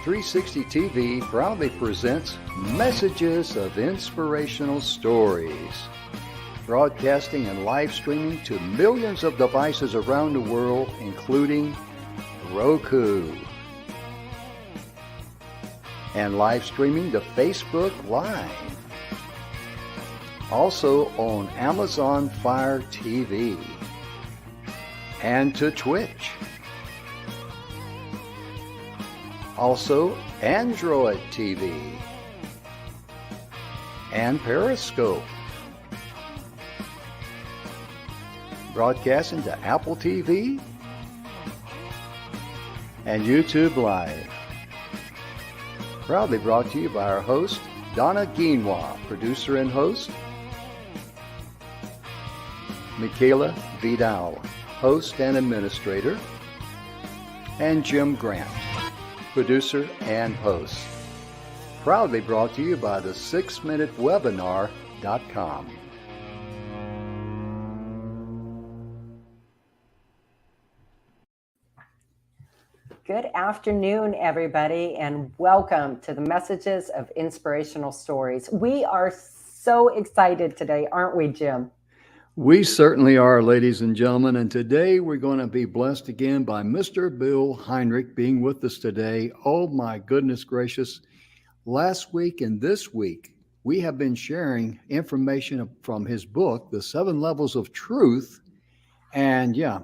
360 TV proudly presents Messages of Inspirational Stories, broadcasting and live streaming to millions of devices around the world, including Roku, and live streaming to Facebook Live. Also on Amazon Fire TV and to Twitch. Also Android TV and Periscope. Broadcasting to Apple TV and YouTube Live. Proudly brought to you by our host, Donna Guinois, producer and host, Michaela Vidal, host and administrator, and Jim Grant, producer and host. Proudly brought to you by the 6minutewebinar.com. Good afternoon, everybody, and welcome to the Messages of Inspirational Stories. We are so excited today, aren't we, Jim? We certainly are, ladies and gentlemen, and today we're going to be blessed again by Mr. Bill Heinrich being with us today. Oh my goodness gracious. Last week and this week, we have been sharing information from his book, The 7 Levels of Truth. And yeah,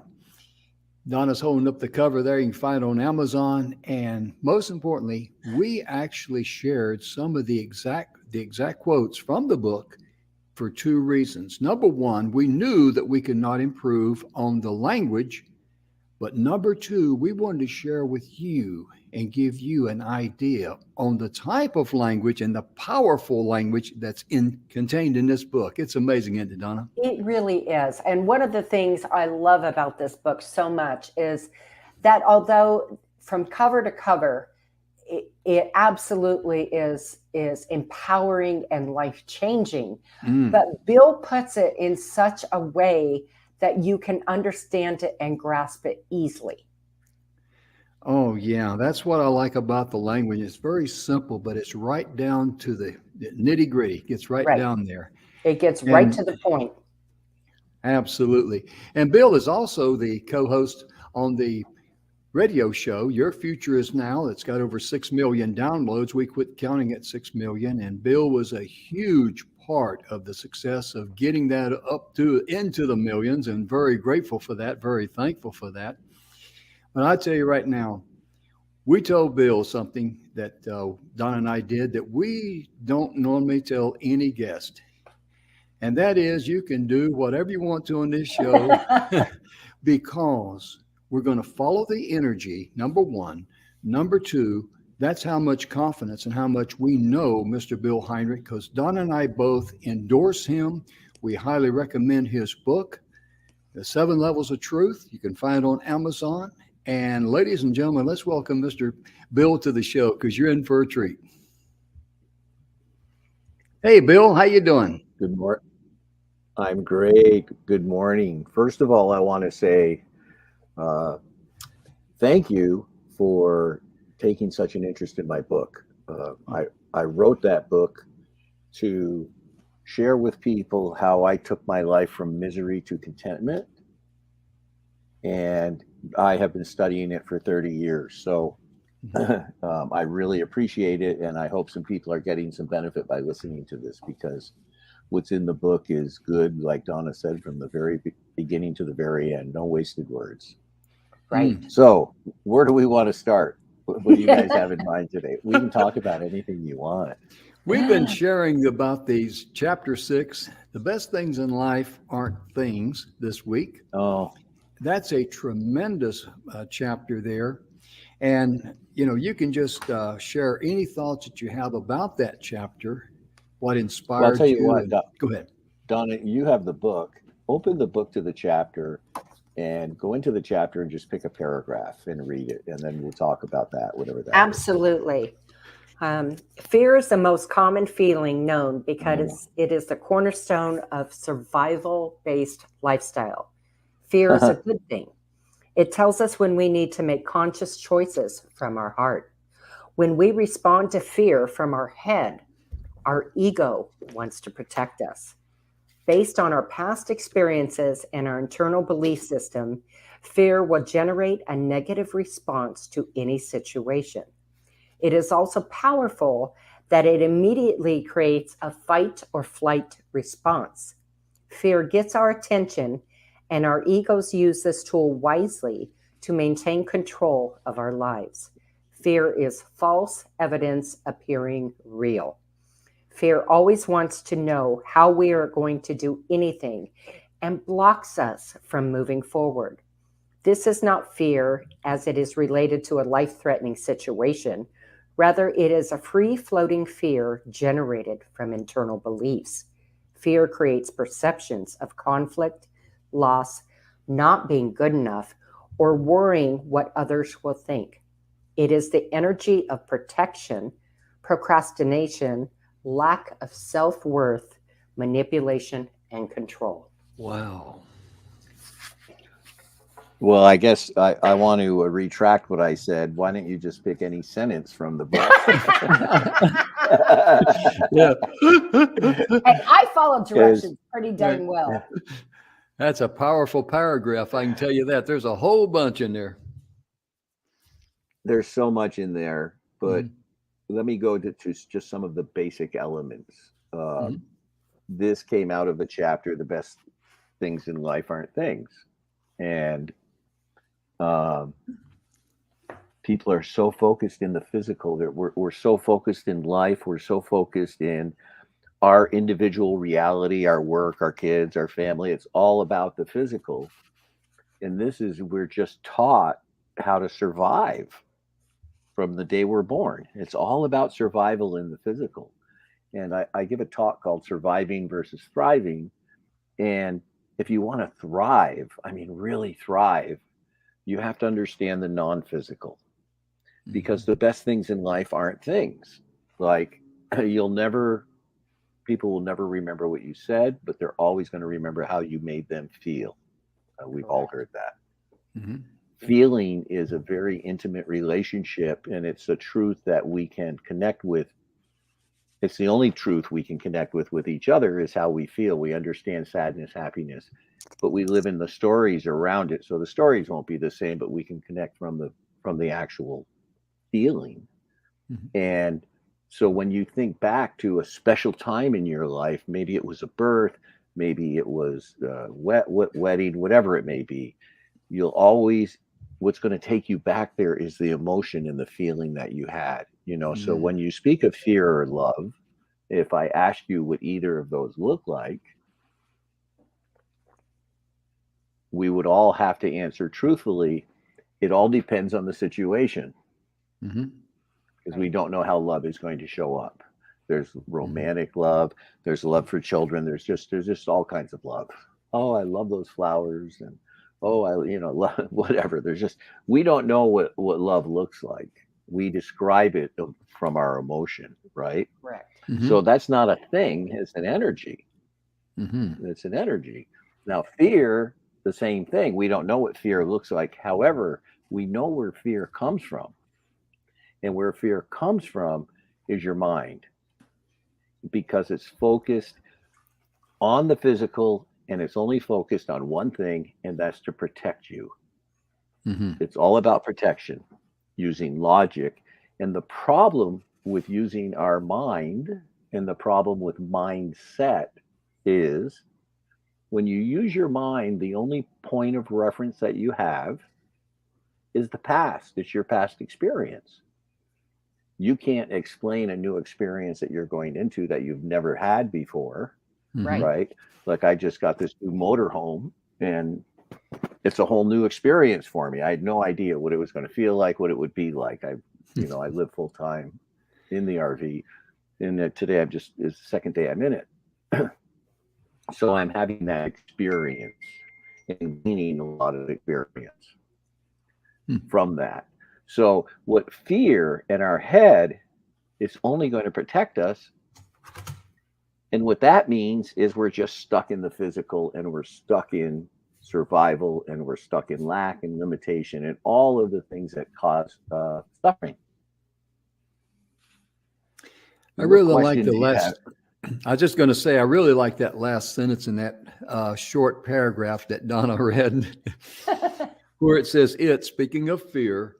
Donna's holding up the cover there. You can find it on Amazon. And most importantly, we actually shared some of the exact quotes from the book for 2 reasons. Number 1, we knew that we could not improve on the language. But number 2, we wanted to share with you and give you an idea on the type of language and the powerful language that's contained in this book. It's amazing, isn't it, Donna? It really is. And one of the things I love about this book so much is that although from cover to cover, it absolutely is empowering and life-changing. But Bill puts it in such a way that you can understand it and grasp it easily. Oh, yeah. That's what I like about the language. It's very simple, but it's right down to the nitty-gritty. It gets right down there. It gets right to the point. Absolutely. And Bill is also the co-host on the radio show, Your Future Is Now. It's got over 6 million downloads. We quit counting at 6 million. And Bill was a huge part of the success of getting that up into the millions, and very grateful for that, very thankful for that. But I tell you right now, we told Bill something that Don and I did that we don't normally tell any guest. And that is, you can do whatever you want to on this show because we're going to follow the energy, number 1. Number 2, that's how much confidence and how much we know Mr. Bill Heinrich, because Don and I both endorse him. We highly recommend his book, The 7 Levels of Truth. You can find it on Amazon. And ladies and gentlemen, let's welcome Mr. Bill to the show because you're in for a treat. Hey, Bill, how you doing? Good morning. I'm great. Good morning. First of all, I want to say thank you for taking such an interest in my book. I wrote that book to share with people how I took my life from misery to contentment. And I have been studying it for 30 years. So I really appreciate it. And I hope some people are getting some benefit by listening to this, because what's in the book is good, like Donna said, from the very beginning to the very end. No wasted words. Right. So where do we want to start? What do you guys have in mind today? We can talk about anything you want. We've been sharing about these chapter 6, the best things in life aren't things, this week. Oh, That's a tremendous chapter there. And, you know, you can just share any thoughts that you have about that chapter, what inspired you. I'll tell you what, Go ahead. Donna, you have the book. Open the book to the chapter and go into the chapter and just pick a paragraph and read it. And then we'll talk about that, whatever that is. Absolutely. Fear is the most common feeling known because it is the cornerstone of survival-based lifestyle. Fear is a good thing. It tells us when we need to make conscious choices from our heart. When we respond to fear from our head, our ego wants to protect us. Based on our past experiences and our internal belief system, fear will generate a negative response to any situation. It is also powerful that it immediately creates a fight or flight response. Fear gets our attention, and our egos use this tool wisely to maintain control of our lives. Fear is false evidence appearing real. Fear always wants to know how we are going to do anything and blocks us from moving forward. This is not fear as it is related to a life-threatening situation. Rather, it is a free-floating fear generated from internal beliefs. Fear creates perceptions of conflict, loss, not being good enough, or worrying what others will think. It is the energy of protection, procrastination, lack of self-worth, manipulation, and control. Wow. Well, I guess I want to retract what I said. Why don't you just pick any sentence from the book? Yeah. Hey, I follow directions pretty dang well. That's a powerful paragraph. I can tell you that. There's a whole bunch in there. There's so much in there, but Mhm. let me go to just some of the basic elements. Mhm. This came out of a chapter, The Best Things in Life Aren't Things. And people are so focused in the physical that we're so focused in life. We're so focused in our individual reality, our work, our kids, our family. It's all about the physical. And we're just taught how to survive from the day we're born. It's all about survival in the physical. And I give a talk called Surviving versus Thriving. And if you want to thrive, I mean, really thrive, you have to understand the non-physical, because the best things in life aren't things. Like people will never remember what you said, but they're always going to remember how you made them feel. We've all heard that. Mhm. Feeling is a very intimate relationship, and it's a truth that we can connect with. It's the only truth we can connect with each other, is how we feel. We understand sadness, happiness, but we live in the stories around it. So the stories won't be the same, but we can connect from the actual feeling. Mhm. And so when you think back to a special time in your life, maybe it was a birth, maybe it was a wedding, whatever it may be, you'll always, what's going to take you back there is the emotion and the feeling that you had. So when you speak of fear or love, if I ask you what either of those look like, we would all have to answer truthfully, it all depends on the situation, Mhm. because we don't know how love is going to show up. There's romantic love, there's love for children, there's just all kinds of love. Oh, I love those flowers, and oh, I love whatever. We don't know what love looks like. We describe it from our emotion, right? Correct. So that's not a thing, it's an energy. Mhm. It's an energy. Now, fear, the same thing. We don't know what fear looks like. However, we know where fear comes from. And where fear comes from is your mind, because it's focused on the physical, and it's only focused on one thing, and that's to protect you. Mhm. It's all about protection, using logic. And the problem with using our mind, and the problem with mindset, is when you use your mind, the only point of reference that you have is the past. It's your past experience. You can't explain a new experience that you're going into that you've never had before, Right. right? Like, I just got this new motorhome, and it's a whole new experience for me. I had no idea what it was going to feel like, what it would be like. I live full time in the RV, and today it's the second day I'm in it. So I'm having that experience and gaining a lot of experience from that. So what fear in our head is only going to protect us. And what that means is we're just stuck in the physical, and we're stuck in survival, and we're stuck in lack and limitation and all of the things that cause suffering. I really What like question the do you last. I was just going to say, I really like that last sentence in that short paragraph that Donna read, where it says, "It, speaking of fear,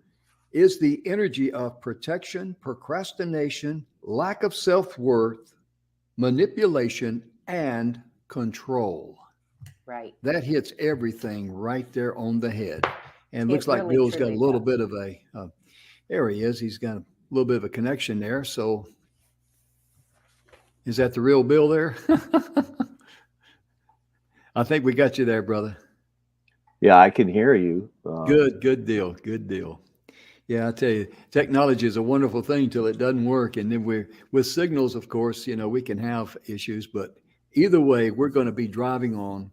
is the energy of protection, procrastination, lack of self worth, manipulation, and control." Right. That hits everything right there on the head. And It looks like really Bill's got a truly little does. bit of there he is. He's got a little bit of a connection there. So is that the real Bill there? I think we got you there, brother. Yeah, I can hear you. Good deal. Good deal. Yeah, I tell you, technology is a wonderful thing till it doesn't work. And then with signals, of course, we can have issues, but either way, we're going to be driving on,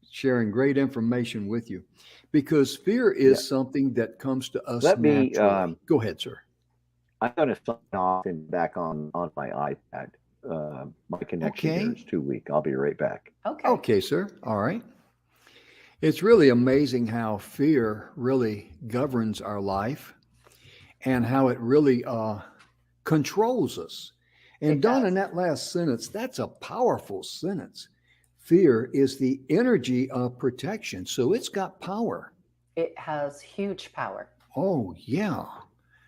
sharing great information with you, because fear Yeah. is something that comes to us Let me. naturally. Go ahead, sir. I'm going to sign off and back on my iPad. My connection here Okay. is too weak. I'll be right back. Okay. Okay, sir. All right. It's really amazing how fear really governs our life and how it really controls us. And It Don, does. in that last sentence, that's a powerful sentence. Fear is the energy of protection. So it's got power. It has huge power. Oh, yeah.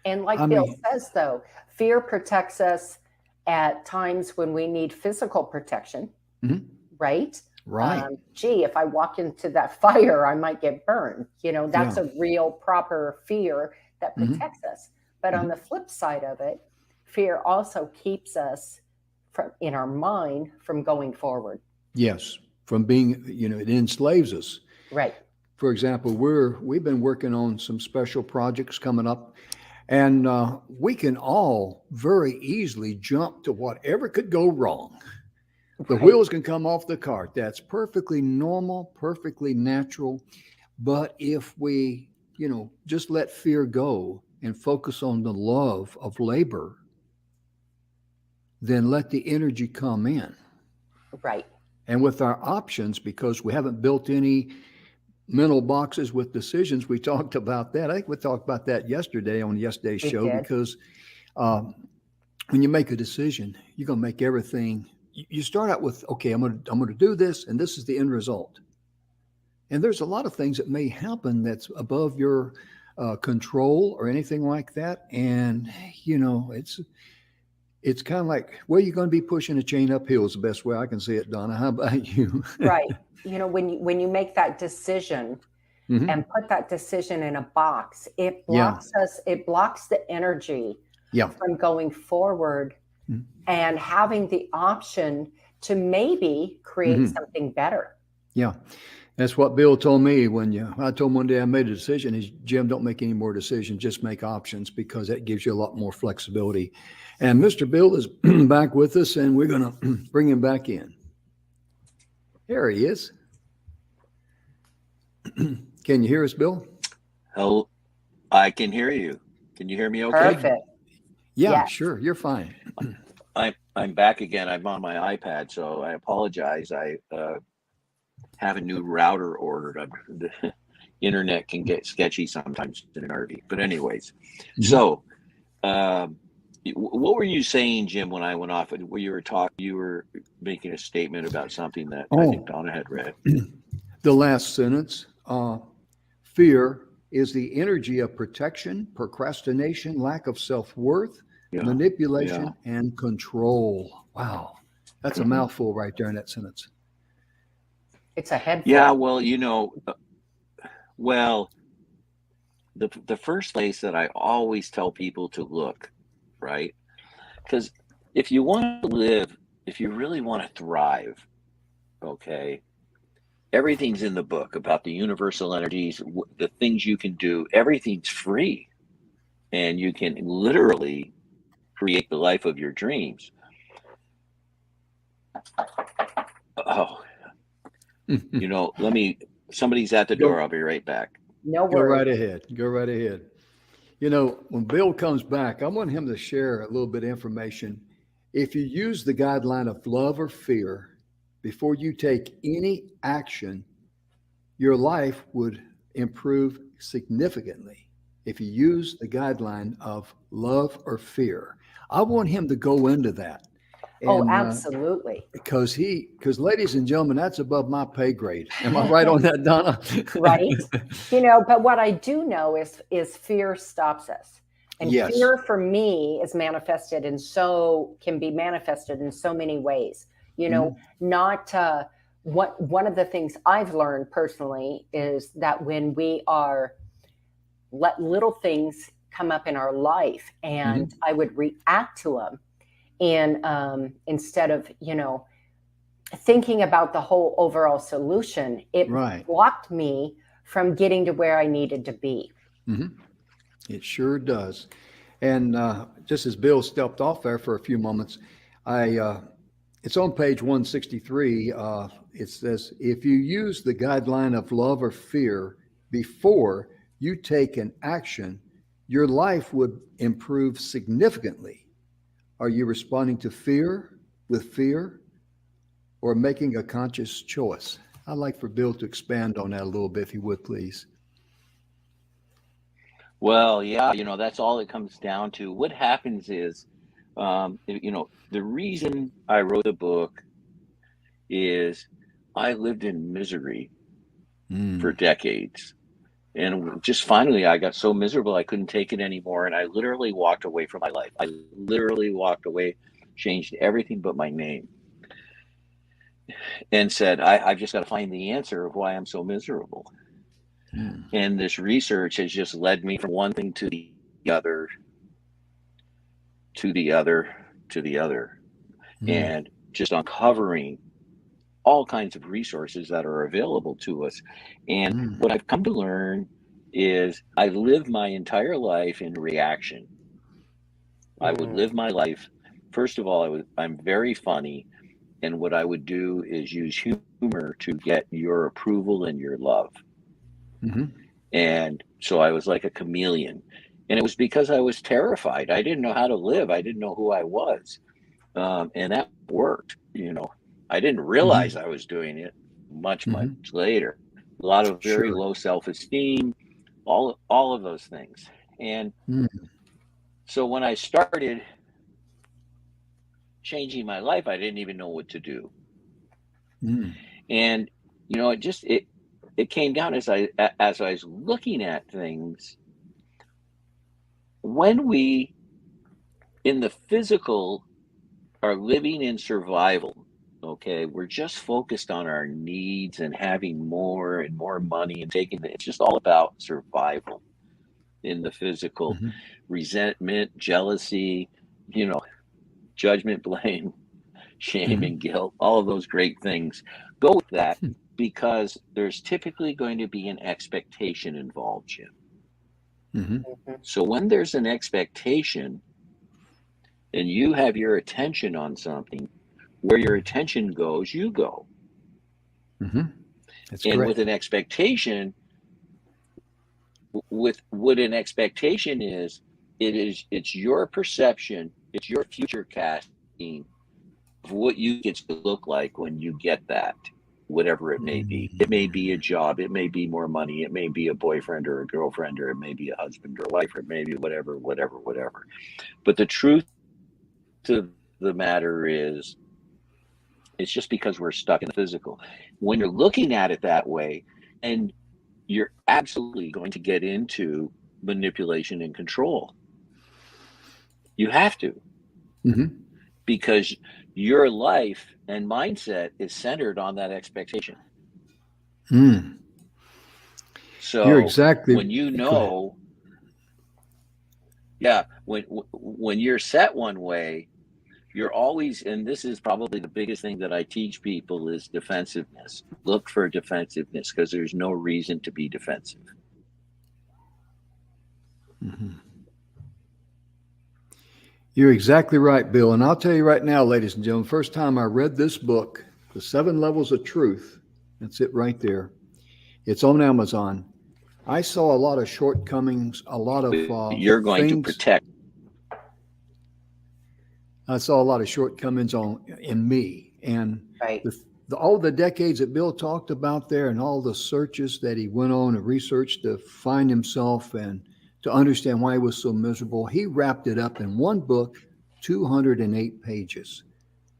And like I Bill mean, says, though, fear protects us at times when we need physical protection, mhm, right? right. Gee, if I walk into that fire, I might get burned. That's Yeah. a real proper fear that Mhm, protects us. But on mhm. the flip side of it, fear also keeps us in our mind from going forward. Yes. From being, it enslaves us. Right. For example, we've been working on some special projects coming up, and we can all very easily jump to whatever could go wrong. The Right. wheels can come off the cart. That's perfectly normal, perfectly natural. But if we, just let fear go and focus on the love of labor, then let the energy come in. Right. And with our options, because we haven't built any mental boxes with decisions, we talked about that. I think we talked about that yesterday on yesterday's We show, did. because um, when you make a decision, you're going to make everything. You start out with, okay, I'm going to do this, and this is the end result. And there's a lot of things that may happen that's above your control or anything like that. And it's kind of like, well, you're going to be pushing a chain uphill is the best way I can see it, Donna. How about you? Right. When you make that decision Mhm. and put that decision in a box, it Yeah. blocks us, it blocks the energy Yeah. from going forward Mhm. and having the option to maybe create Mhm. something better. Yeah. That's what Bill told me I told him one day I made a decision. He's, Jim, don't make any more decisions, just make options, because that gives you a lot more flexibility. And Mr. Bill is back with us, and we're going to bring him back in. There he is. Can you hear us, Bill? Hello, I can hear you. Can you hear me okay? Perfect. Yeah, Yes. sure. You're fine. I'm back again. I'm on my iPad, so I apologize. I have a new router ordered. The internet can get sketchy sometimes in an RV. But anyways, Mhm. so what were you saying, Jim, when I went off? You were making a statement about something that I think Donna had read. The last sentence, fear is the energy of protection, procrastination, lack of self-worth, Yeah. manipulation, and control. Wow. That's a mouthful right there in that sentence. It's a head full. Yeah, well, the first place that I always tell people to look, right? Because if you want to live, if you really want to thrive, okay, everything's in the book about the universal energies, the things you can do. Everything's free, and you can literally create the life of your dreams. Oh, somebody's at the door. I'll be right back. No Go worries. right ahead. Go right ahead. When Bill comes back, I want him to share a little bit of information. If you use the guideline of love or fear before you take any action, your life would improve significantly if you use the guideline of love or fear. I want him to go into that. Oh, And, absolutely. because ladies and gentlemen, that's above my pay grade. Am I right on that, Donna? Right. But what I do know is fear stops us. And Yes. fear for me is can be manifested in so many ways. Not one of the things I've learned personally is that when we are let little things come up in our life and I would react to them, and instead of thinking about the whole overall solution, it blocked me from getting to where I needed to be. It sure does. And just as Bill stepped off there for a few moments, it's on page 163. It says, if you use the guideline of love or fear before you take an action, your life would improve significantly. Are you responding to fear with fear or making a conscious choice? I'd like for Bill to expand on that a little bit, if he would, please. Well, yeah, that's all it comes down to. What happens is, the reason I wrote the book is I lived in misery for decades. And just finally, I got so miserable, I couldn't take it anymore. And I literally walked away from my life. I literally walked away, changed everything but my name, and said, I've just got to find the answer of why I'm so miserable. And this research has just led me from one thing to the other, to the other, to the other, and just uncovering all kinds of resources that are available to us. And what I've come to learn is I lived my entire life in reaction. I would live my life. First of all, I'm very funny. And what I would do is use humor to get your approval and your love. And so I was like a chameleon. And it was because I was terrified. I didn't know how to live. I didn't know who I was. And that worked. I didn't realize I was doing it much later. A lot of very low self-esteem, all of those things. And so when I started changing my life, I didn't even know what to do. And it came down as I was looking at things. When we in the physical are living in survival, okay, we're just focused on our needs and having more and more money and it's just all about survival in the physical. Resentment, jealousy, judgment, blame, shame, and guilt, all of those great things go with that, because there's typically going to be an expectation involved, Jim. So when there's an expectation and you have your attention on something, where your attention goes, you go. That's and correct. With an expectation, with what an expectation is, it's your perception, it's your future casting of what you get to look like when you get that, whatever it may be. It may be a job, it may be more money, it may be a boyfriend or a girlfriend, or it may be a husband or a wife, or maybe whatever. But the truth of the matter is, it's just because we're stuck in the physical. When you're looking at it that way, and you're absolutely going to get into manipulation and control. You have to. Because your life and mindset is centered on that expectation. So you're exactly when when you're set one way, you're always, and this is probably the biggest thing that I teach people, is defensiveness. Look for defensiveness, because there's no reason to be defensive. You're exactly right, Bill. And I'll tell you right now, ladies and gentlemen, first time I read this book, The 7 Levels of Truth, that's it right there. It's on Amazon. I saw a lot of shortcomings, a lot of you're going to protect. I saw a lot of shortcomings in me, and all the decades that Bill talked about there, and all the searches that he went on and researched to find himself and to understand why he was so miserable. He wrapped it up in one book, 208 pages.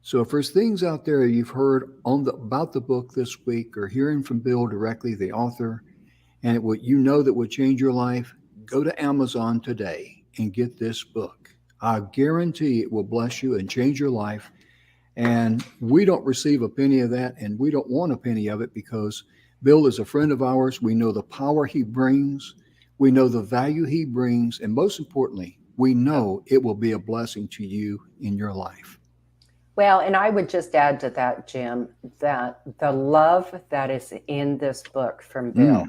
So if there's things out there you've heard about the book this week, or hearing from Bill directly, the author, and that would change your life, go to Amazon today and get this book. I guarantee it will bless you and change your life. And we don't receive a penny of that, and we don't want a penny of it, because Bill is a friend of ours. We know the power he brings. We know the value he brings. And most importantly, we know it will be a blessing to you in your life. Well, and I would just add to that, Jim, that the love that is in this book from Bill.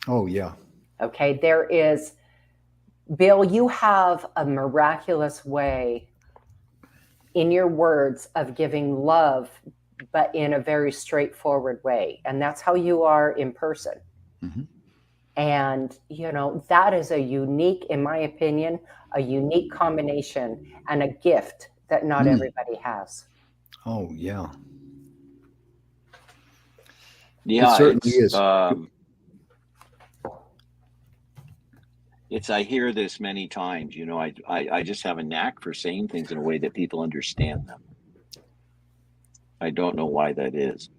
Oh, yeah. Okay, there is, Bill, you have a miraculous way in your words of giving love, but in a very straightforward way. And that's how you are in person. Mm-hmm. And, that is a unique, in my opinion, a unique combination and a gift that not everybody has. Oh, yeah. Yeah, it certainly is. I hear this many times, I just have a knack for saying things in a way that people understand them. I don't know why that is.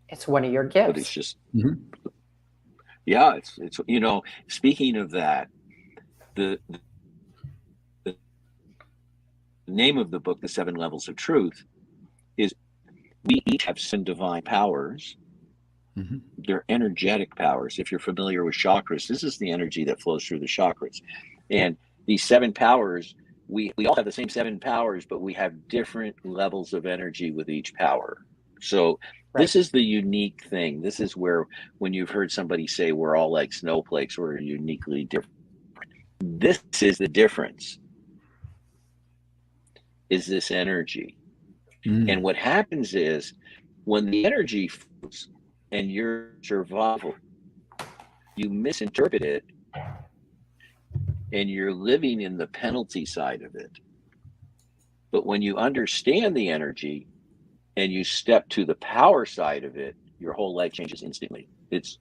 It's one of your gifts. But it's just, yeah, it's speaking of that, the name of the book, The 7 Levels of Truth, is we each have 7 divine powers. Mm-hmm. They're energetic powers. If you're familiar with chakras, this is the energy that flows through the chakras. And these 7 powers, we all have the same 7 powers, but we have different levels of energy with each power. So This is the unique thing. This is where, when you've heard somebody say we're all like snowflakes, we're uniquely different. This is the difference, is this energy. And what happens is, when the energy flows and your survival, you misinterpret it, and you're living in the penalty side of it. But when you understand the energy and you step to the power side of it, your whole life changes instantly. It's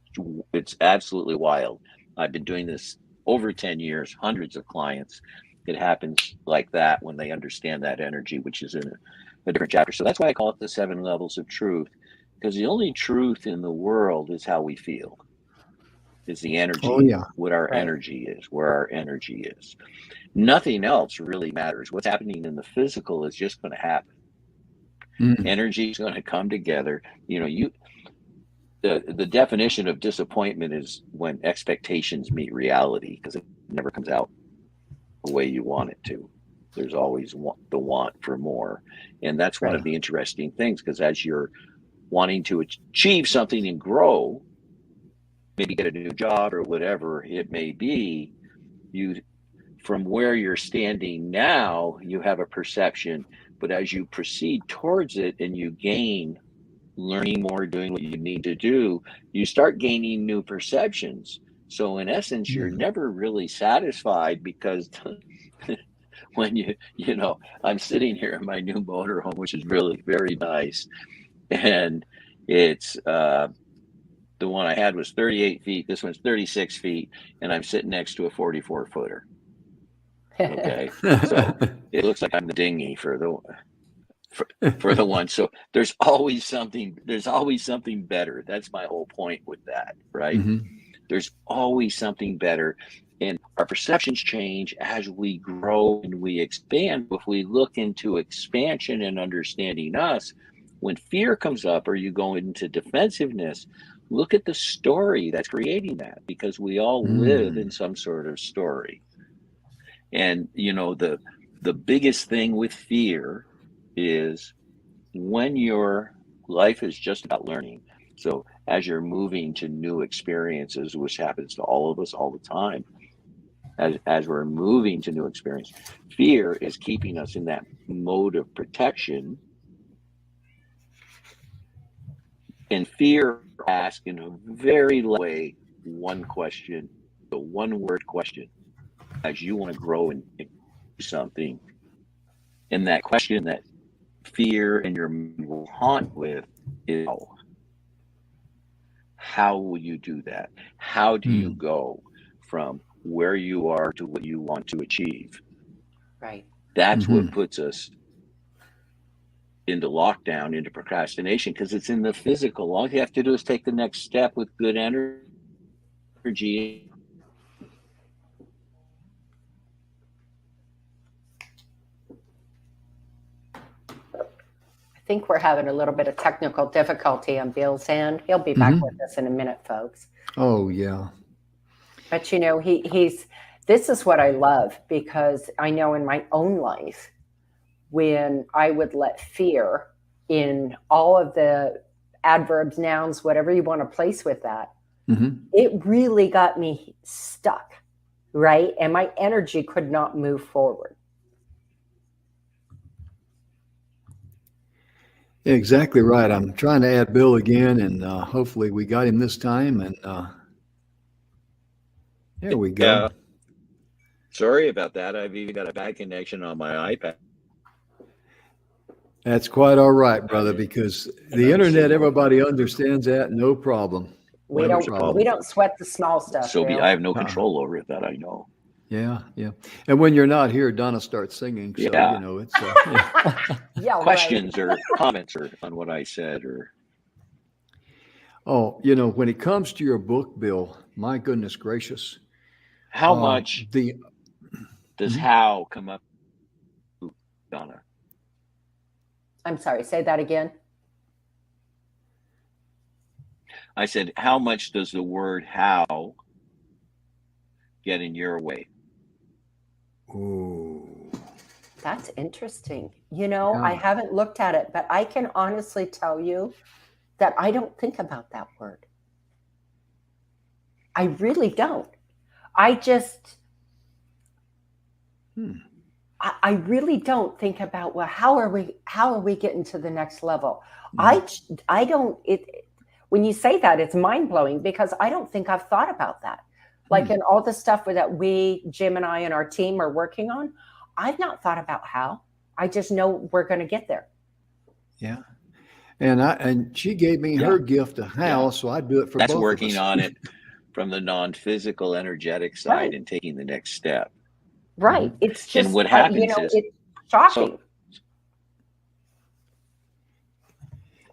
absolutely wild. I've been doing this over 10 years, hundreds of clients. It happens like that when they understand that energy, which is in a different chapter. So that's why I call it the 7 levels of truth, because the only truth in the world is how we feel. Is the energy, what our energy is, where our energy is. Nothing else really matters. What's happening in the physical is just going to happen. Energy is going to come together. The definition of disappointment is when expectations meet reality, because it never comes out the way you want it to. There's always the want for more. And that's one of the interesting things, because as you're wanting to achieve something and grow, maybe get a new job or whatever it may be, from where you're standing now, you have a perception, but as you proceed towards it and you gain, learning more, doing what you need to do, you start gaining new perceptions. So in essence, you're never really satisfied, because when I'm sitting here in my new motorhome, which is really very nice, and it's the one I had was 38 feet. This one's 36 feet, and I'm sitting next to a 44-footer. Okay, so it looks like I'm the dinghy for the one. So there's always something better. That's my whole point with that, right? There's always something better, and our perceptions change as we grow and we expand. If we look into expansion and understanding us, when fear comes up or you go into defensiveness, look at the story that's creating that, because we all live in some sort of story. And, the biggest thing with fear is when your life is just about learning. So as you're moving to new experiences, which happens to all of us all the time, as we're moving to new experience, fear is keeping us in that mode of protection. And fear asks in a very low way one question, the one-word question, as you want to grow and do something. And that question that fear and your mind will haunt with is, how will you do that? How do you go from where you are to what you want to achieve. Right. That's what puts us into lockdown, into procrastination, because it's in the physical. All you have to do is take the next step with good energy. I think we're having a little bit of technical difficulty on Bill's end. He'll be back with us in a minute, folks. Oh, yeah. But, you know, he's this is what I love, because I know in my own life, when I would let fear in all of the adverbs, nouns, whatever you want to place with that, it really got me stuck, right? And my energy could not move forward. Exactly right. I'm trying to add Bill again, and hopefully we got him this time. And there we go. Yeah. Sorry about that. I've even got a bad connection on my iPad. That's quite all right, brother, because the internet, everybody understands that. No problem. We don't sweat the small stuff. So Bill. I have no control over it, that I know. Yeah, yeah. And when you're not here, Donna starts singing. So, Yeah. you know, it's Yeah, questions or comments or on what I said, or oh, you know, when it comes to your book, Bill, my goodness gracious. how much does how come up, Donna? I'm sorry, say that again. I said, how much does the word how get in your way? Oh, That's interesting. You know, Yeah. I haven't looked at it, but I can honestly tell you that I don't think about that word. I really don't. I just, I really don't think about, well, how are we getting to the next level? I don't, when you say that, it's mind blowing, because I don't think I've thought about that. Like in all the stuff that Jim and I and our team are working on, I've not thought about how. I just know we're going to get there. Yeah. And she gave me her gift of how, so I do it for That's both working of us. on it from the non-physical, energetic side, Right. and taking the next step. Right. It's just, And what happens is, it's shocking.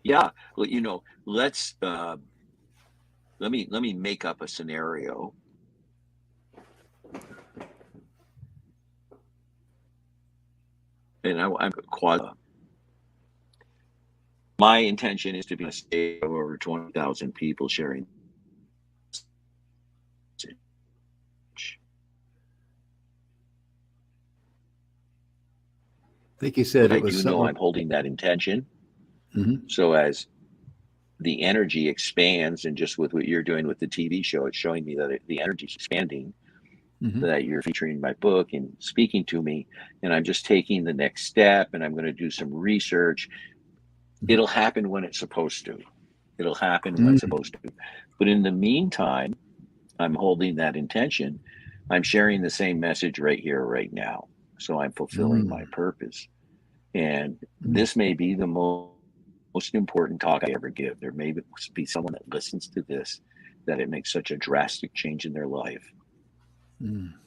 yeah, well, you know, let's let me make up a scenario. And I'm quad. My intention is to be on a stage of over 20,000 people sharing. I think he said But it was I do know something. I'm holding that intention. So as the energy expands, and just with what you're doing with the TV show, it's showing me that the energy is expanding, that you're featuring my book and speaking to me, and I'm just taking the next step, and I'm going to do some research. It'll happen when it's supposed to. It'll happen when it's supposed to. But in the meantime, I'm holding that intention. I'm sharing the same message right here, right now. So I'm fulfilling my purpose. And this may be the most important talk I ever give. There may be someone that listens to this, that it makes such a drastic change in their life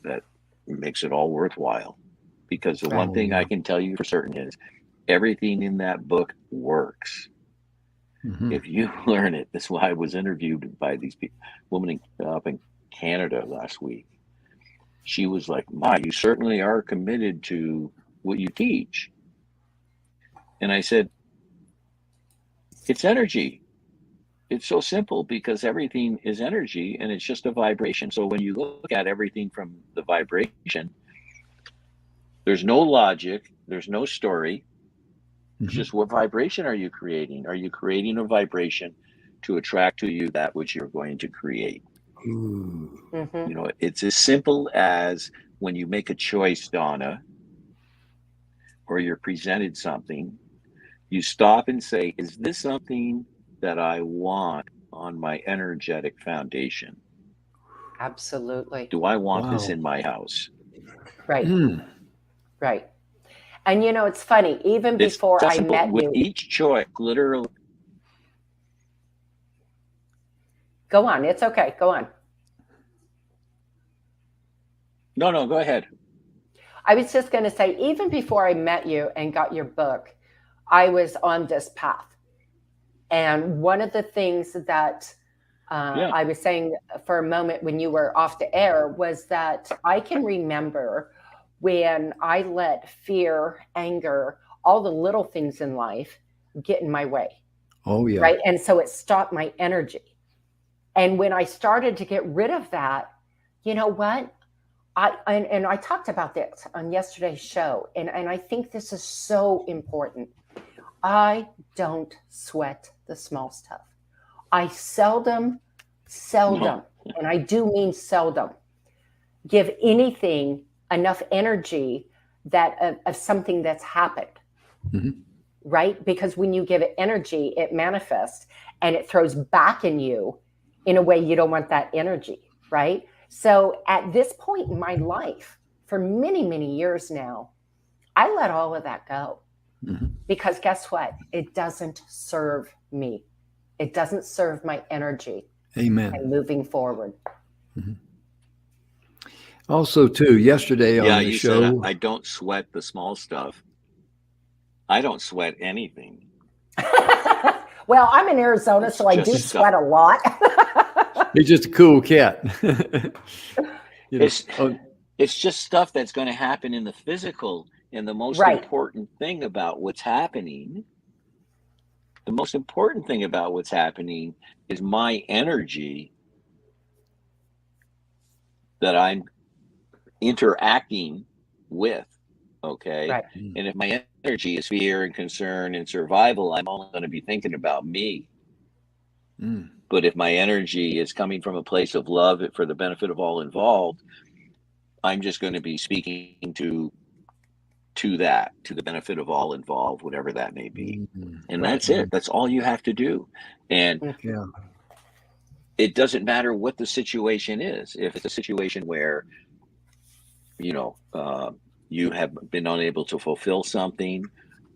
that makes it all worthwhile. Because the one thing I can tell you for certain is everything in that book works. If you learn it. That's why I was interviewed by these women up in Canada last week. She was like, "Ma, you certainly are committed to what you teach." And I said, it's energy. It's so simple, because everything is energy, and it's just a vibration. So when you look at everything from the vibration, there's no logic, there's no story. It's just, what vibration are you creating? Are you creating a vibration to attract to you that which you're going to create? You know, it's as simple as when you make a choice, Donna, or you're presented something, you stop and say, is this something that I want on my energetic foundation? Absolutely. Do I want this in my house? Right. Right. And you know, it's funny, even before I met with you. each choice, literally. Go on. It's okay. Go on. No, go ahead. I was just going to say, even before I met you and got your book, I was on this path. And one of the things that I was saying for a moment when you were off the air was that I can remember when I let fear, anger, all the little things in life get in my way. Oh, yeah. Right. And so it stopped my energy. And when I started to get rid of that, you know what? I talked about this on yesterday's show, and I think this is so important. I don't sweat the small stuff. I seldom, and I do mean seldom, give anything enough energy that of something that's happened, right? Because when you give it energy, it manifests and it throws back in you in a way you don't want that energy, right? So at this point in my life, for many, many years now, I let all of that go. Because guess what? It doesn't serve me. It doesn't serve my energy. Amen. And moving forward. Also, too, yesterday on the you show, said I don't sweat the small stuff. I don't sweat anything. Well, I'm in Arizona, so I do sweat a lot. he's just a cool cat. It's just stuff that's going to happen in the physical. And the most important thing about what's happening, is my energy that I'm interacting with. Okay. Right. And if my energy is fear and concern and survival, I'm only going to be thinking about me. But if my energy is coming from a place of love for the benefit of all involved, I'm just going to be speaking to the benefit of all involved, whatever that may be. And that's it. That's all you have to do. And it doesn't matter what the situation is. If it's a situation where, you have been unable to fulfill something.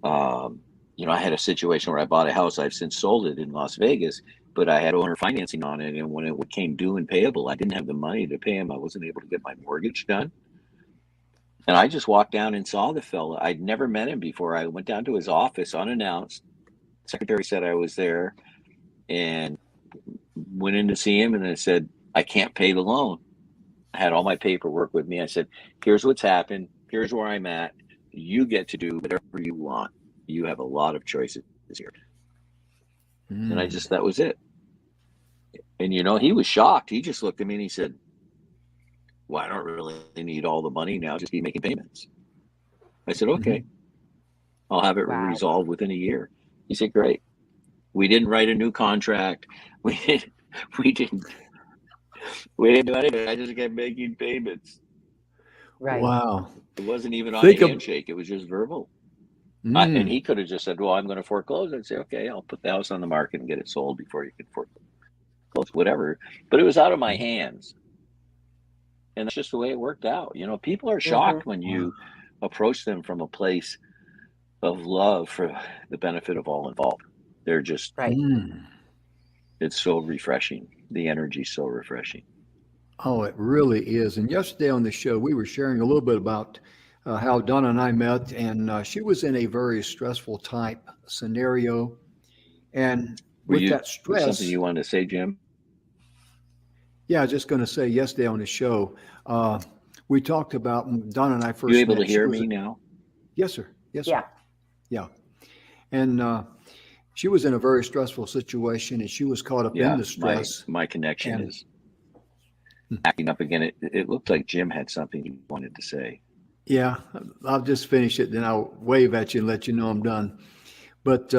I had a situation where I bought a house. I've since sold it in Las Vegas, but I had owner financing on it. And when it came due and payable, I didn't have the money to pay him. I wasn't able to get my mortgage done. And I just walked down and saw the fella. I'd never met him before. I went down to his office unannounced. The secretary said I was there and went in to see him. And I said, I can't pay the loan. I had all my paperwork with me. I said, here's what's happened. Here's where I'm at. You get to do whatever you want. You have a lot of choices here. And that was it. And, he was shocked. He just looked at me and he said, well, I don't really need all the money now. Just keep making payments. I said, okay, I'll have it resolved within a year. He said, great. We didn't write a new contract. We didn't do anything. I just kept making payments. Right. Wow. It wasn't even on a handshake. It was just verbal. And he could have just said, well, I'm going to foreclose. I'd say, okay, I'll put the house on the market and get it sold before you can foreclose, whatever. But it was out of my hands. And that's just the way it worked out. People are shocked when you approach them from a place of love for the benefit of all involved. They're just, it's so refreshing. The energy's so refreshing. Oh, it really is. And yesterday on the show, we were sharing a little bit about how Donna and I met, and she was in a very stressful type scenario. And with that stress, something you wanted to say, Jim? Yeah, I was just going to say yesterday on the show, we talked about Donna and I first. You able to hear me now? Yes, sir. Yes, sir. Yeah. And she was in a very stressful situation, and she was caught up in the stress. My connection is acting up again. It looked like Jim had something he wanted to say. Yeah, I'll just finish it, then I'll wave at you and let you know I'm done. But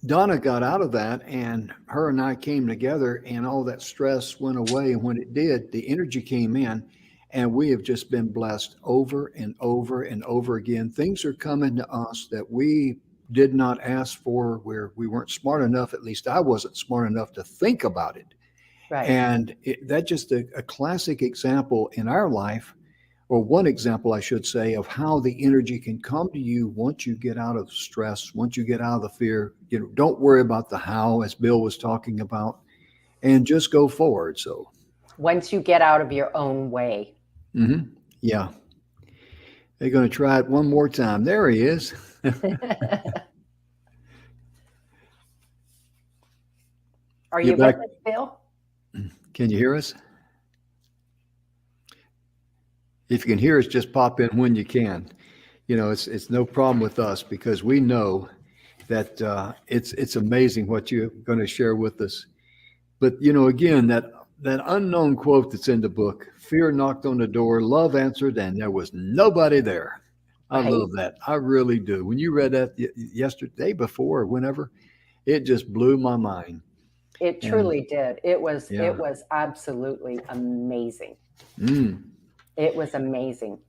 Donna got out of that, and her and I came together, and all that stress went away. And when it did, the energy came in, and we have just been blessed over and over and over again. Things are coming to us that we did not ask for, where we weren't smart enough. At least I wasn't smart enough to think about it. Right. And that's just a classic example in our life, or one example, I should say, of how the energy can come to you once you get out of stress, once you get out of the fear. Don't worry about the how, as Bill was talking about, and just go forward. So once you get out of your own way. Yeah. They're going to try it one more time. There he is. Are You you back? with us, Bill? Can you hear us? If you can hear us, just pop in when you can. You know, it's no problem with us because we know that it's amazing what you're going to share with us. But you know, again, that unknown quote that's in the book: "Fear knocked on the door, love answered, and there was nobody there." I Right. love that. I really do. When you read that yesterday, before, or whenever, it just blew my mind. It And truly did. It yeah, was absolutely amazing. mm, It was amazing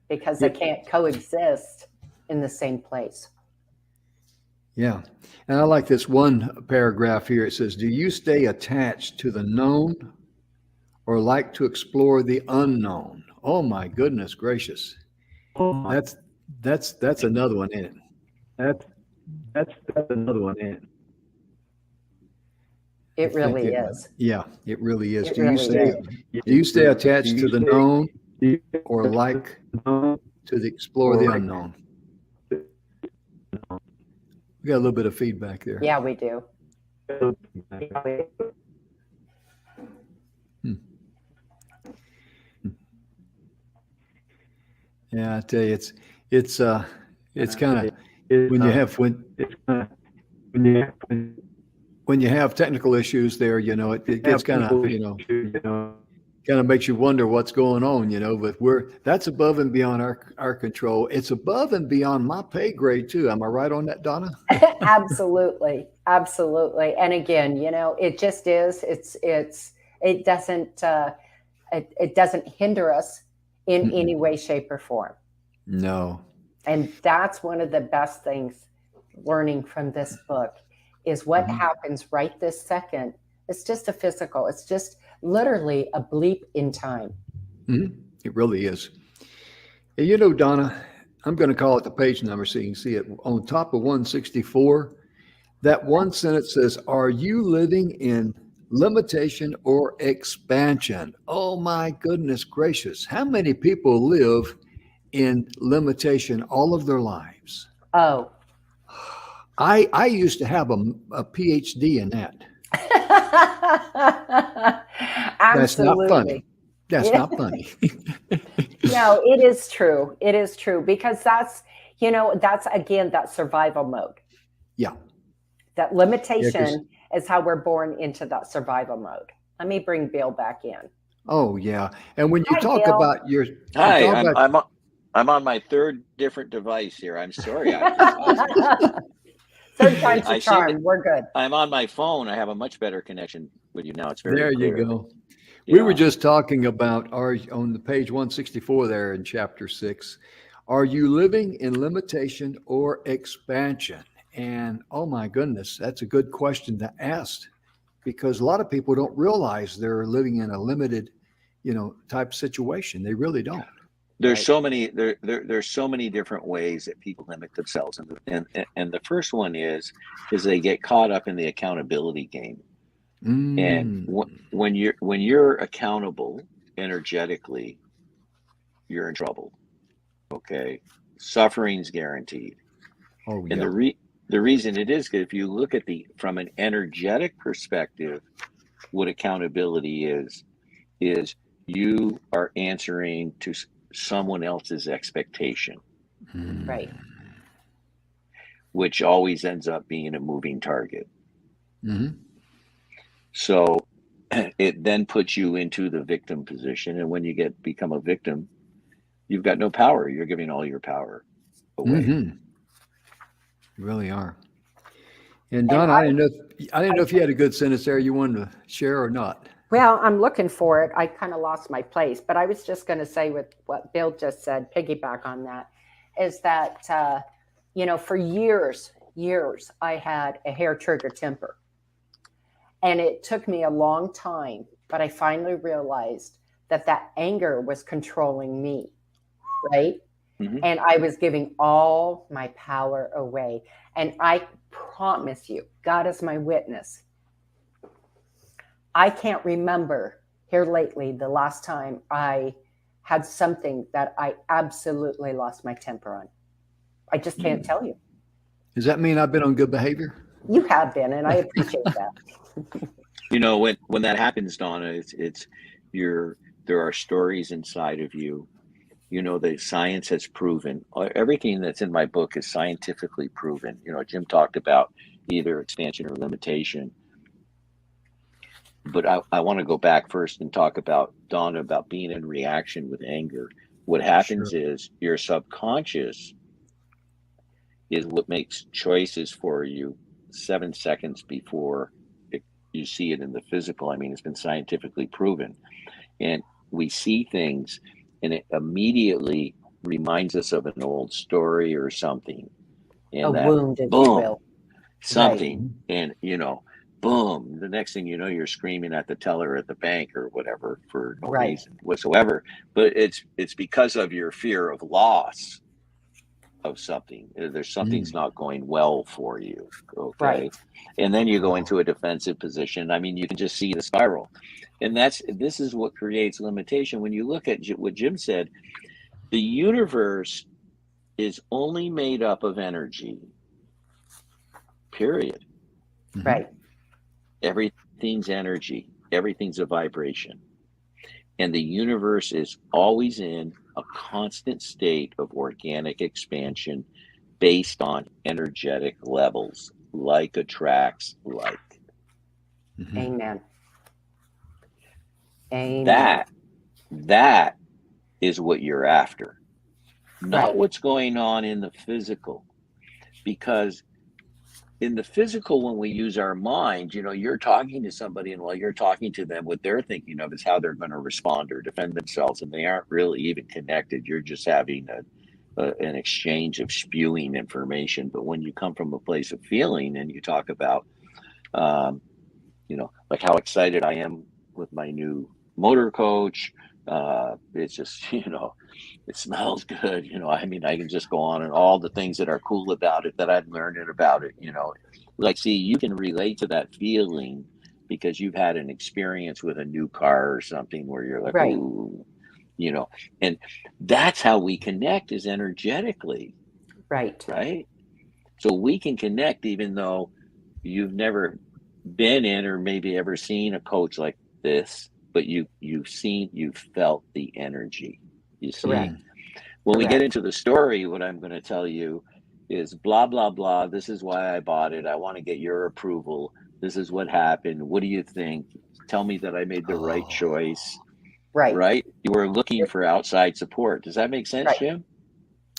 because they it, can't coexist in the same place. yeah. And I like this one paragraph here. It says, "Do you stay attached to the known or like to explore the unknown?" Oh my goodness gracious. That's that's another one in it. That's that's another one in it. I It think really it, is. yeah, it really is. It really is. Do you stay attached to the known or like to explore the unknown? We got a little bit of feedback there. Yeah, we do. Hmm. Yeah, I tell you, it's kind of when you have when you have technical issues there, you know, it gets kind of, you know, kind of makes you wonder what's going on, you know, but that's above and beyond our control. It's above and beyond my pay grade too. Am I right on that, Donna? Absolutely. Absolutely. And again, you know, it just is. It doesn't it doesn't hinder us in Mm-mm. any way, shape, or form. No. And that's one of the best things learning from this book is what Mhm. happens right this second. It's just a physical, it's just literally a bleep in time. Mhm. It really is. And you know, Donna, I'm going to call it the page number so you can see it on top of 164. That one sentence says, "Are you living in limitation or expansion?" Oh my goodness gracious. How many people live in limitation all of their lives? Oh. I used to have a PhD in that. That's not funny. Absolutely. That's Yeah. not funny. No, it is true. It is true because that's, you know, that's again that survival mode. Yeah. That Yeah. Because, limitation is how we're born into that survival mode. Let me bring Bill back in. oh, yeah. And when you Hi, talk Bill. about you Hi, talk about, I'm on my third different device here. I'm sorry. Third time's I a seem charm. We're good. I'm on my phone. I have a much better connection with you now. It's very there you clear. go. We were Yeah. just talking about on the page 164 there in chapter 6. Are you living in limitation or expansion? And oh my goodness, that's a good question to ask because a lot of people don't realize they're living in a limited, you know, type situation. They really don't. There's Right. so many there's so many different ways that people limit themselves, and the first one is they get caught up in the accountability game. And Mm. when you're accountable energetically, you're in trouble. Okay, suffering's guaranteed. Oh And yeah. the reason it is good, if you look at the from an energetic perspective, what accountability is you are answering to someone else's expectation, Right. which always ends up being a moving target. Mm-hmm. So it then puts you into the victim position, and when you become a victim, you've got no power. You're giving all your power away. Mm-hmm. You really are. And And Don, I didn't I know if you had a good sentence there you wanted to share or not. well, I'm looking for it. I kind of lost my place, but I was just going to say with what Bill just said, piggyback on that, is that you know, for years, I had a hair trigger temper, and it took me a long time, but I finally realized that that anger was controlling me, right? Mm-hmm. And I was giving all my power away. And I promise you, God is my witness. I can't remember here lately the last time I had something that I absolutely lost my temper on. I just can't tell you. Does that mean I've been on good behavior? You have been, and I appreciate that. You know, when that happens, Donna, it's there are stories inside of you. You know, the science has proven everything that's in my book is scientifically proven. You know, Jim talked about either expansion or limitation. But I want to go back first and talk about, Donna, about being in reaction with anger. What happens is your subconscious is what makes choices for you 7 seconds before you see it in the physical. I mean, it's been scientifically proven. And we see things and it immediately reminds us of an old story or something. And A wound, if you boom, will. something. And, you know, boom, the next thing you know, you're screaming at the teller at the bank or whatever for no reason whatsoever. But it's because of your fear of loss of something. There's something's not going well for you. Okay. Right. And then you go into a defensive position. I mean, you can just see the spiral. And this is what creates limitation. When you look at what Jim said, the universe is only made up of energy, period. Right. Everything's energy. Everything's a vibration. And the universe is always in a constant state of organic expansion based on energetic levels, like attracts like. Amen. Amen. That is what you're after, not Right. what's going on in the physical. Because in the physical, when we use our mind, you know, you're talking to somebody, and while you're talking to them, what they're thinking of is how they're going to respond or defend themselves, and they aren't really even connected. You're just having an exchange of spewing information. But when you come from a place of feeling and you talk about, you know, like how excited I am with my new motor coach, it's just, you know, it smells good. You know, I mean, I can just go on and all the things that are cool about it that I've learned about it, you know, like, see, you can relate to that feeling because you've had an experience with a new car or something where you're like, Right. ooh, you know, and that's how we connect, is energetically. Right. Right. So we can connect even though you've never been in or maybe ever seen a coach like this, but you've felt the energy. You see, Correct. when we get Correct. into the story, what I'm going to tell you is blah, blah, blah. This is why I bought it. I want to get your approval. This is what happened. What do you think? Tell me that I made the right choice. Right. Right. You were looking for outside support. Does that make sense, Right. Jim?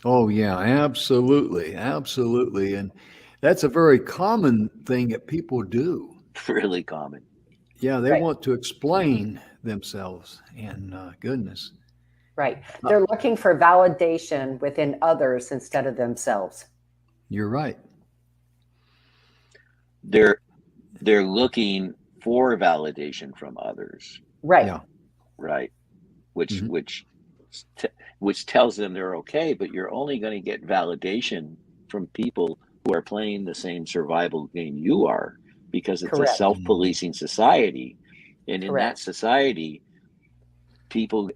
Oh, yeah, absolutely. Absolutely. And that's a very common thing that people do. Really common. Yeah, they Right. want to explain themselves. And goodness. Right. They're looking for validation within others instead of themselves. You're right. They're looking for validation from others. Right. Yeah. Right. Which tells them they're okay, but you're only going to get validation from people who are playing the same survival game you are, because it's Correct. a self-policing society. And in that Correct. society,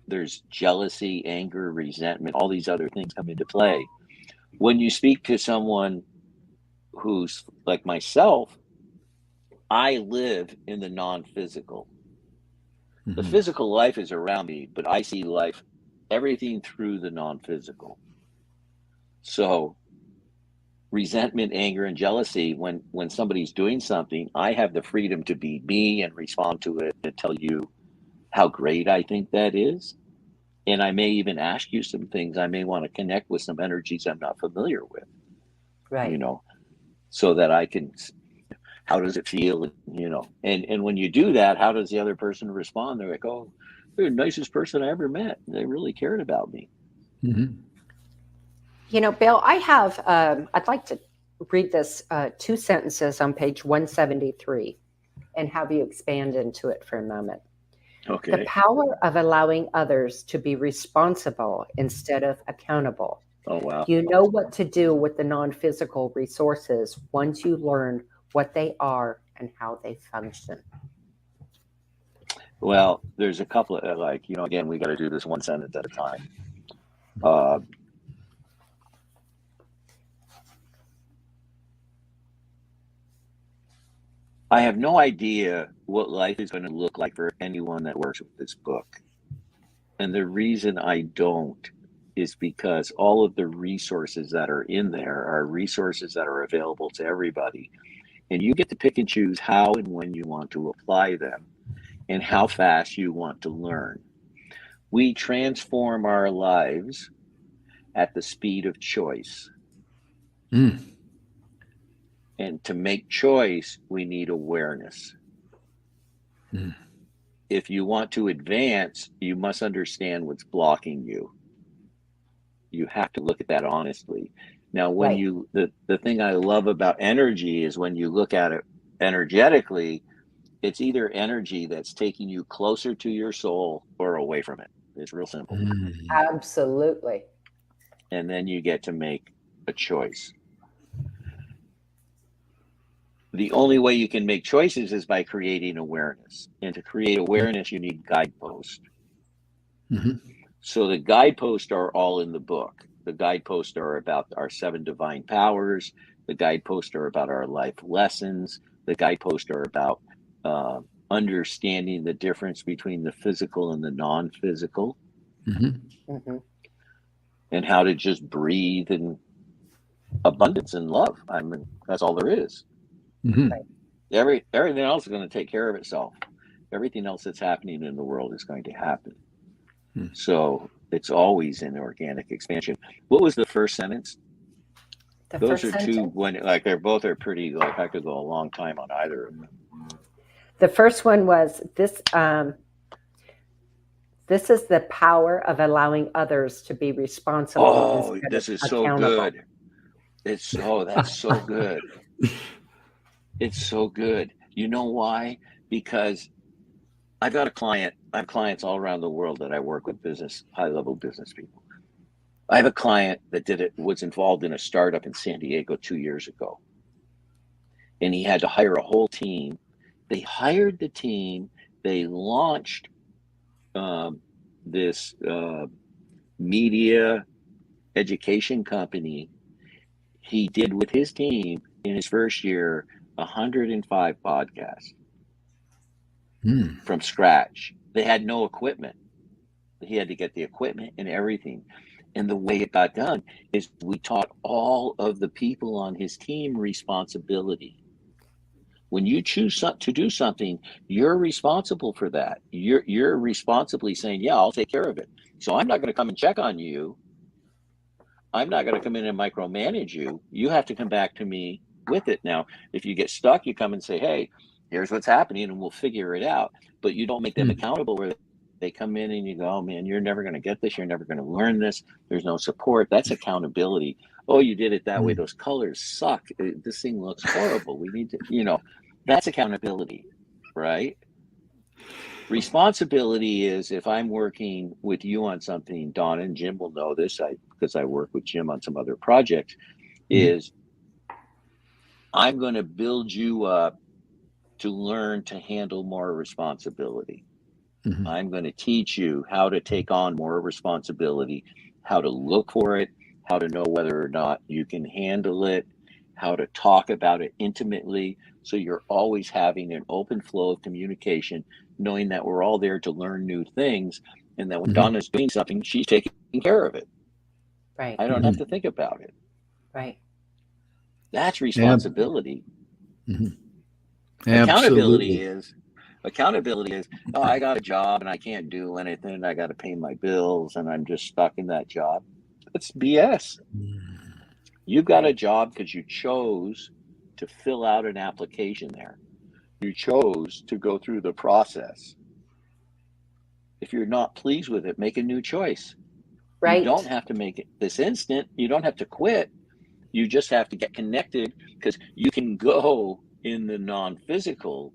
there's jealousy, anger, resentment, all these other things come into play. When you speak to someone who's like myself, I live in the non-physical. The physical life is around me, but I see life, everything through the non-physical. So resentment, anger, and jealousy, when somebody's doing something, I have the freedom to be me and respond to it and tell you how great I think that is. And I may even ask you some things. I may want to connect with some energies I'm not familiar with, Right. you know, so that I can, how does it feel? You know, and when you do that, how does the other person respond? They're like, oh, you're the nicest person I ever met. They really cared about me. You know, Bill, I have, I'd like to read this 2 sentences on page 173 and have you expand into it for a moment. Okay. The power of allowing others to be responsible instead of accountable. Oh, wow. You know what to do with the non-physical resources once you learn what they are and how they function. Well, there's a couple of again, we got to do this one sentence at a time. Uh, I have no idea what life is going to look like for anyone that works with this book. And the reason I don't is because all of the resources that are in there are resources that are available to everybody. And you get to pick and choose how and when you want to apply them and how fast you want to learn. We transform our lives at the speed of choice. Mm. And to make choice, we need awareness. Mm. If you want to advance, you must understand what's blocking you. You have to look at that honestly. Now, when Right. the thing I love about energy is when you look at it energetically, it's either energy that's taking you closer to your soul or away from it. It's real simple. Mm. Absolutely. And then you get to make a choice. The only way you can make choices is by creating awareness. And to create awareness, you need guideposts. Mm-hmm. So the guideposts are all in the book. The guideposts are about our 7 divine powers. The guideposts are about our life lessons. The guideposts are about understanding the difference between the physical and the non-physical, Mm-hmm. Hmm. and how to just breathe in abundance and love. I mean, that's all there is. Mm-hmm. Everything else is going to take care of itself. Everything else that's happening in the world is going to happen. Hmm. So it's always in organic expansion. What was the first sentence? The Those first are two, sentence. when they're both are pretty, like I could go a long time on either of them. The first one was this. This is the power of allowing others to be responsible Oh, instead this of is so accountable. good. That's so good. It's so good. You know why? Because I have clients all around the world that I work with, high level business people. I have a client that was involved in a startup in San Diego 2 years ago. And he had to hire a whole team. They hired the team. They launched this media education company. He did with his team in his first year 105 podcasts from scratch. They had no equipment. He had to get the equipment and everything. And the way it got done is we taught all of the people on his team responsibility. When you choose to do something, you're responsible for that. You're responsibly saying, yeah, I'll take care of it. So I'm not going to come and check on you. I'm not going to come in and micromanage you. You have to come back to me with it. Now, if you get stuck, you come and say, hey, here's what's happening, and we'll figure it out. But you don't make them accountable where they come in and you go, oh, man, you're never going to get this. You're never going to learn this. There's no support. That's accountability. Oh, you did it that way. Those colors suck. This thing looks horrible. We need to, that's accountability, right? Responsibility is if I'm working with you on something, Donna, and Jim will know this because I work with Jim on some other projects, is I'm going to build you up to learn to handle more responsibility. Mm-hmm. I'm going to teach you how to take on more responsibility, how to look for it, how to know whether or not you can handle it, how to talk about it intimately. So you're always having an open flow of communication, knowing that we're all there to learn new things. And that when Donna's doing something, she's taking care of it. Right. I don't have to think about it. Right. That's responsibility. Absolutely. Accountability is, oh, I got a job and I can't do anything. I got to pay my bills and I'm just stuck in that job. That's BS. You've got a job because you chose to fill out an application there. You chose to go through the process. If you're not pleased with it, make a new choice. Right. You don't have to make it this instant. You don't have to quit. You just have to get connected, because you can go in the non-physical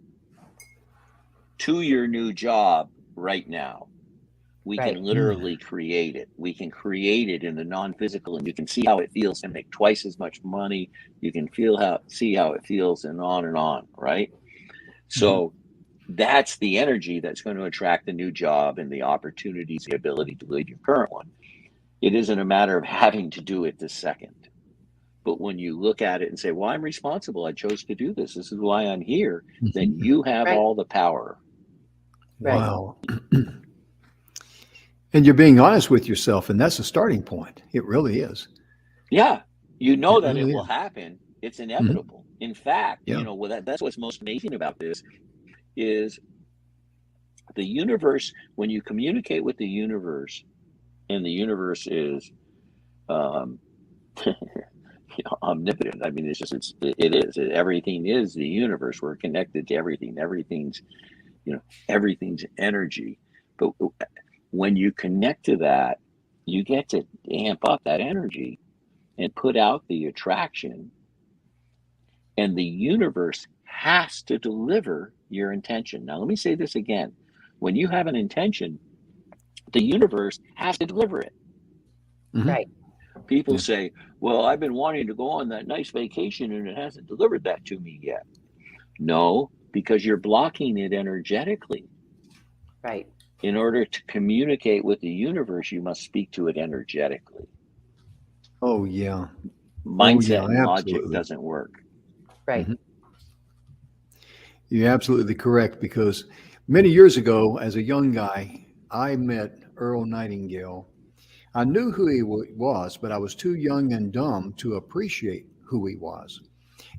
to your new job right now. We can literally create it. We can create it in the non-physical, and you can see how it feels and make twice as much money. You can see how it feels, and on, right? So that's the energy that's going to attract the new job and the opportunities, the ability to leave your current one. It isn't a matter of having to do it this second. But when you look at it and say, well, I'm responsible, I chose to do this, this is why I'm here, then you have Right. all the power. Right. Wow. And you're being honest with yourself, and that's a starting point. It really is. Yeah, you know It that really it will is. happen. It's inevitable. In fact, Yeah. you know, that's what's most amazing about this is the universe. When you communicate with the universe, and the universe is um, omnipotent. I mean, it is. Everything is the universe. We're connected to everything. Everything's, you know, everything's energy. But when you connect to that, you get to amp up that energy and put out the attraction, and the universe has to deliver your intention. Now, let me say this again. When you have an intention, the universe has to deliver it. Mhm. Right. People Yeah. say, well, I've been wanting to go on that nice vacation and it hasn't delivered that to me yet. No, because you're blocking it energetically. Right. In order to communicate with the universe, you must speak to it energetically. Oh, yeah. Mindset and logic Absolutely. doesn't work. Right. Mhm. You're absolutely correct, because many years ago, as a young guy, I met Earl Nightingale. I knew who he was, but I was too young and dumb to appreciate who he was.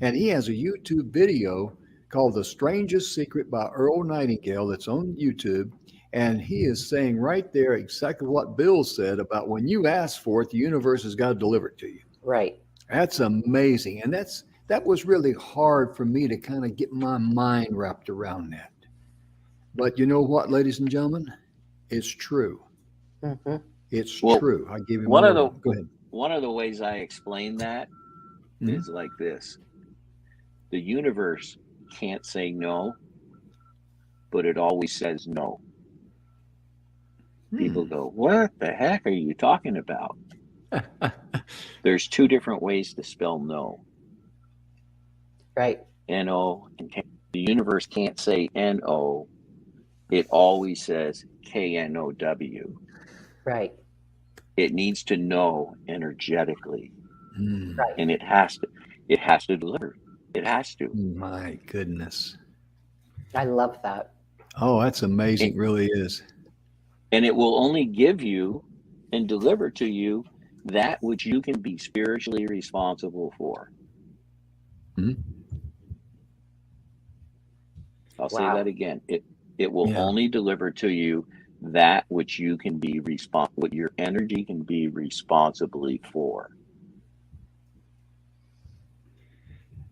And he has a YouTube video called The Strangest Secret by Earl Nightingale that's on YouTube. And he is saying right there exactly what Bill said about when you ask for it, the universe has got to deliver it to you. Right. That's amazing. And that was really hard for me to kind of get my mind wrapped around that. But you know what, ladies and gentlemen? It's true. Hmm. It's Well, true. I give you one my of the word. Go ahead. one of the ways I explain that Mhm. is like this. The universe can't say no, but it always says no. People go, what the heck are you talking about? There's two different ways to spell no. Right. N-O and K. The universe can't say N-O. It always says K-N-O-W. Right. It needs to know energetically, Mm. Right. and it has to deliver. It has to. My goodness. I love that. Oh, that's amazing. It really is. And it will only give you and deliver to you that which you can be spiritually responsible for. Mhm. I'll say Wow. that again. It will Yeah. only deliver to you that which you can be what your energy can be responsibly for.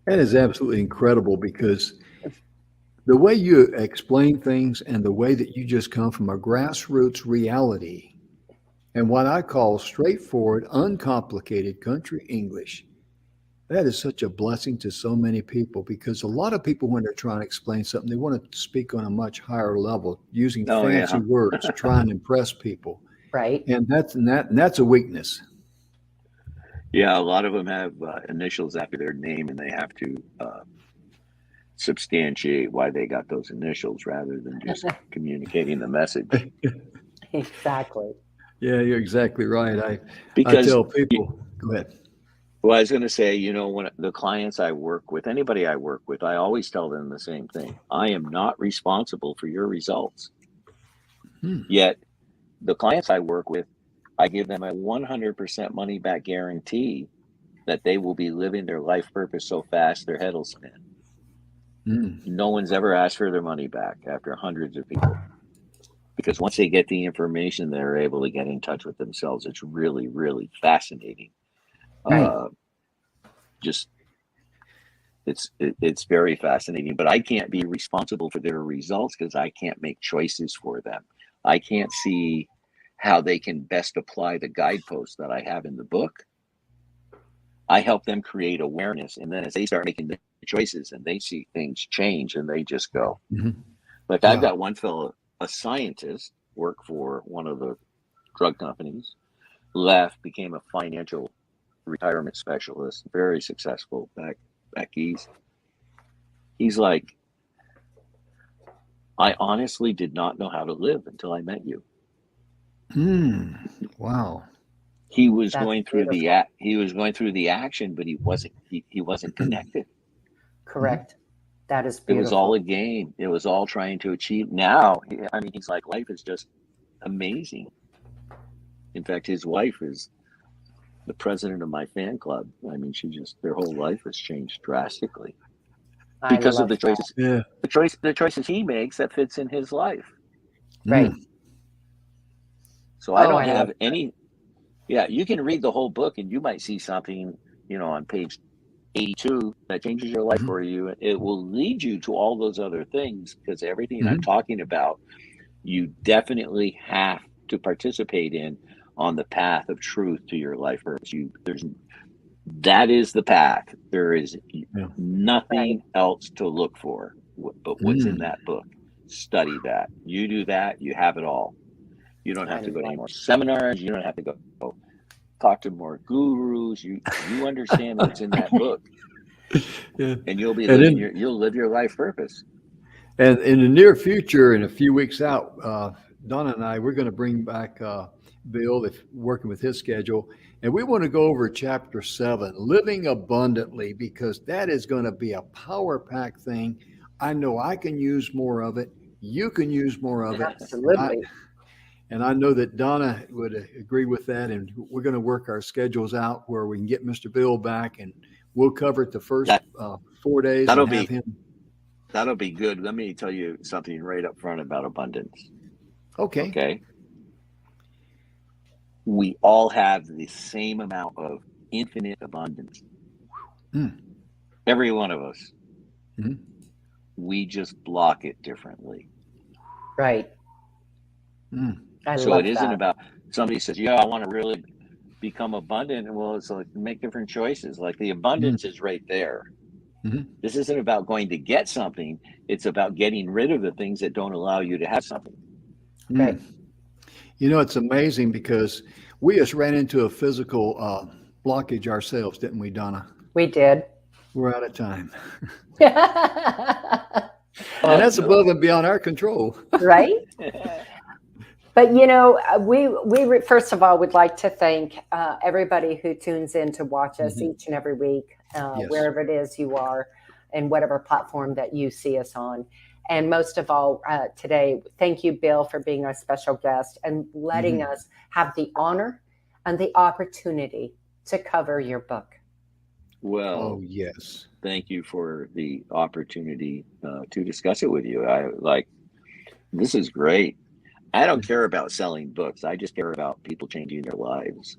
That is absolutely incredible, because the way you explain things and the way that you just come from a grassroots reality and what I call straightforward, uncomplicated country English, that is such a blessing to so many people, because a lot of people, when they're trying to explain something, they want to speak on a much higher level using Oh fancy yeah. words, trying to impress people. Right. And that's a weakness. Yeah, a lot of them have initials after their name, and they have to substantiate why they got those initials rather than just communicating the message. Exactly. Yeah, you're exactly right. I Because, tell people, go ahead. well, I was going to say, you know, when the clients I work with, anybody I work with, I always tell them the same thing. I am not responsible for your results. Hmm. Yet, the clients I work with, I give them a 100% money back guarantee that they will be living their life purpose so fast their head will spin. Mm. No one's ever asked for their money back after hundreds of people. Because once they get the information, they're able to get in touch with themselves. It's really, really fascinating. Right. Just it's very fascinating. But I can't be responsible for their results because I can't make choices for them. I can't see how they can best apply the guideposts that I have in the book. I help them create awareness, and then as they start making the choices and they see things change, and they just go. Mhm. Like I've Wow. got one fellow, a scientist, worked for one of the drug companies, left, became a financial retirement specialist, very successful back east. He's like, I honestly did not know how to live until I met you. Wow. He was That's going through beautiful. he was going through the action, but he wasn't connected. Correct. That is It was all beautiful. a game. It was all trying to achieve. Now, I mean, he's like, life is just amazing. In fact, his wife is the president of my fan club. I mean, their whole life has changed drastically I because of love the that. choices, Yeah. the choices he makes that fits in his life. Right. So I Oh, don't I love have any. Yeah, you can read the whole book and you might see something, on page 82 that changes your life for you. It will lead you to all those other things because everything I'm talking about, you definitely have to participate in on the path of truth to your life purpose. That is the path. There is nothing else to look for but what's in that book. Study that. You do that, you have it all. You don't have to go to any more seminars. You don't have to go talk to more gurus. You understand what's in that book, Yeah. and you'll be And living then, you'll live your life purpose. and in the near future, in a few weeks out, Donna and I, we're going to bring back Bill, if working with his schedule, and we want to go over chapter 7, living abundantly, because that is going to be a power pack thing. I know I can use more of it. You can use more of it. Absolutely. And I know that Donna would agree with that. And we're going to work our schedules out where we can get Mr. Bill back, and we'll cover it the first 4 days That'll and have be him. that'll be good. Let me tell you something right up front about abundance. Okay. Okay. We all have the same amount of infinite abundance. Every one of us. We just block it differently. Right. I So love it isn't that. about somebody says, I want to really become abundant. And well, it's like make different choices. Like the abundance is right there. This isn't about going to get something. It's about getting rid of the things that don't allow you to have something. Right. It's amazing because we just ran into a physical blockage ourselves, didn't we, Donna? We did. We're out of time. Right. And that's above and beyond our control. But we first of all would like to thank everybody who tunes in to watch us each and every week, wherever it is you are, and whatever platform that you see us on. And most of all, today, thank you, Bill, for being our special guest and letting us have the honor and the opportunity to cover your book. Well, yes. Thank you for the opportunity to discuss it with you. This is great. I don't care about selling books. I just care about people changing their lives.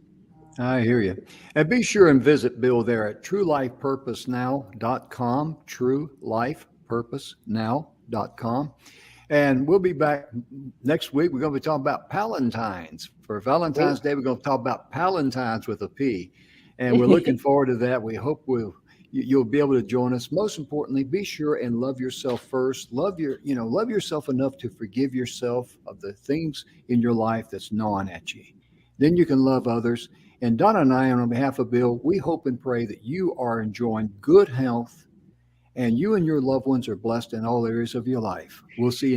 I hear you. And be sure and visit Bill there at truelifepurposenow.com, truelifepurposenow.com. And we'll be back next week. We're going to be talking about Palantines. For Valentine's Day, we're going to talk about Palantines with a P. And we're looking forward to that. We hope you'll be able to join us. Most importantly, be sure and love yourself first. Love yourself enough to forgive yourself of the things in your life that's gnawing at you. Then you can love others. And Donna and I, on behalf of Bill, we hope and pray that you are enjoying good health and you and your loved ones are blessed in all areas of your life. We'll see you